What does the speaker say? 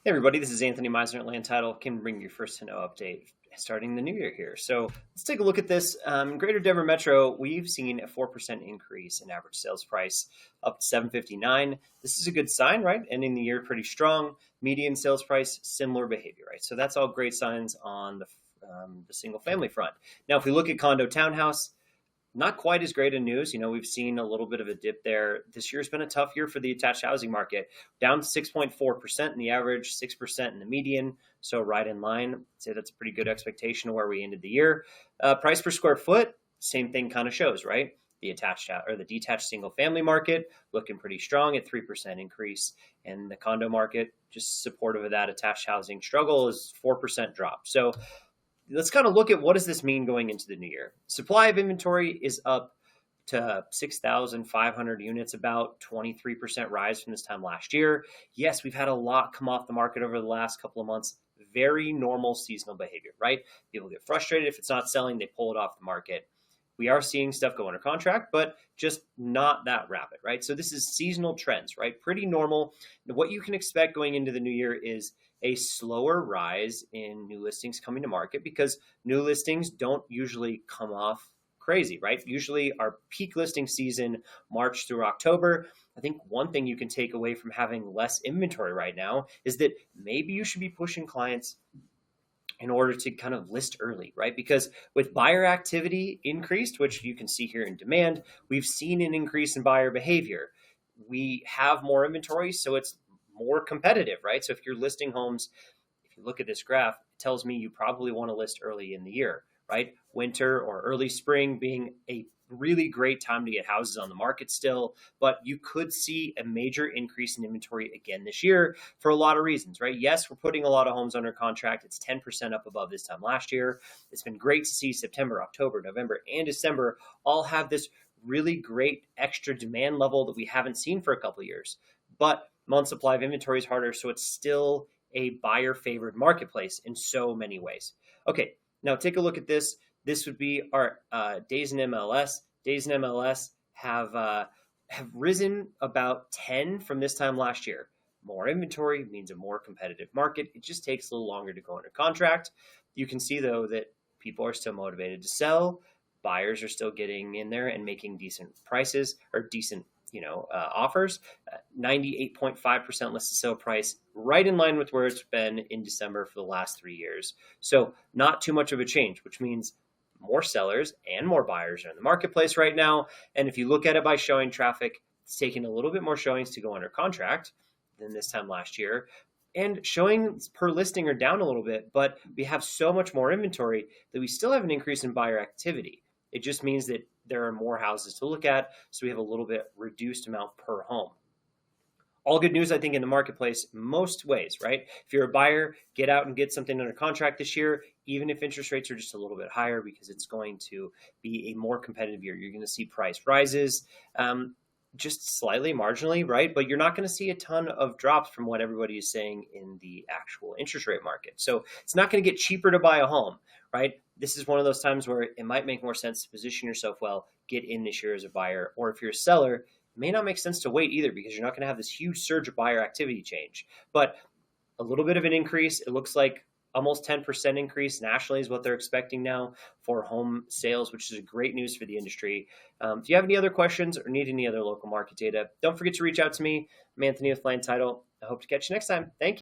Hey everybody, this is Anthony Meisner at Land Title. Can bring you your first to know update starting the new year here. So let's take a look at this. In Greater Denver Metro, we've seen a 4% increase in average sales price up to 759. This is a good sign, right? Ending the year pretty strong. Median sales price, similar behavior, right? So that's all great signs on the single family front. Now, if we look at condo townhouse, not quite as great a news. We've seen a little bit of a dip there. This year's been a tough year for the attached housing market, down 6.4% in the average, 6% in the median. So right in line. I'd say that's a pretty good expectation of where we ended the year. Price per square foot, same thing kind of shows, right? The attached or the detached single family market looking pretty strong at 3% increase, and the condo market just supportive of that attached housing struggle is 4% drop. So let's kind of look at what does this mean going into the new year. Supply of inventory is up to 6,500 units, about 23% rise from this time last year. Yes, we've had a lot come off the market over the last couple of months. Very normal seasonal behavior, right? People get frustrated if it's not selling, they pull it off the market. We are seeing stuff go under contract, but just not that rapid, right? So this is seasonal trends, right? Pretty normal. What you can expect going into the new year is a slower rise in new listings coming to market because new listings don't usually come off crazy, right? Usually our peak listing season, March through October. I think one thing you can take away from having less inventory right now is that maybe you should be pushing clients in order to kind of list early, right? Because with buyer activity increased, which you can see here in demand, we've seen an increase in buyer behavior. We have more inventory, so it's more competitive, right? So if you're listing homes, if you look at this graph, it tells me you probably want to list early in the year, right? Winter or early spring being a really great time to get houses on the market still, but you could see a major increase in inventory again this year for a lot of reasons, right? Yes, we're putting a lot of homes under contract. It's 10% up above this time last year. It's been great to see September, October, November, and December all have this really great extra demand level that we haven't seen for a couple of years. But month supply of inventory is harder, so it's still a buyer favored marketplace in so many ways. Okay, now take a look at this. This would be our days in MLS. Days in MLS have risen about 10 from this time last year. More inventory means a more competitive market. It just takes a little longer to go under contract. You can see, though, that people are still motivated to sell. Buyers are still getting in there and making decent prices or decent offers. 98.5% listed sale price, right in line with where it's been in December for the last 3 years. So not too much of a change, which means more sellers and more buyers are in the marketplace right now. And if you look at it by showing traffic, it's taking a little bit more showings to go under contract than this time last year. And showings per listing are down a little bit, but we have so much more inventory that we still have an increase in buyer activity. It just means that there are more houses to look at, so we have a little bit reduced amount per home. All good news, I think, in the marketplace, most ways, right? If you're a buyer, get out and get something under contract this year, even if interest rates are just a little bit higher, because it's going to be a more competitive year. You're going to see price rises, just slightly, marginally, right? But you're not going to see a ton of drops from what everybody is saying in the actual interest rate market. So it's not going to get cheaper to buy a home, right? This is one of those times where it might make more sense to position yourself well, get in this year as a buyer, or if you're a seller, it may not make sense to wait either because you're not going to have this huge surge of buyer activity change. But a little bit of an increase. It looks like almost 10% increase nationally is what they're expecting now for home sales, which is great news for the industry. If you have any other questions or need any other local market data, don't forget to reach out to me. I'm Anthony with Land Title. I hope to catch you next time. Thank you.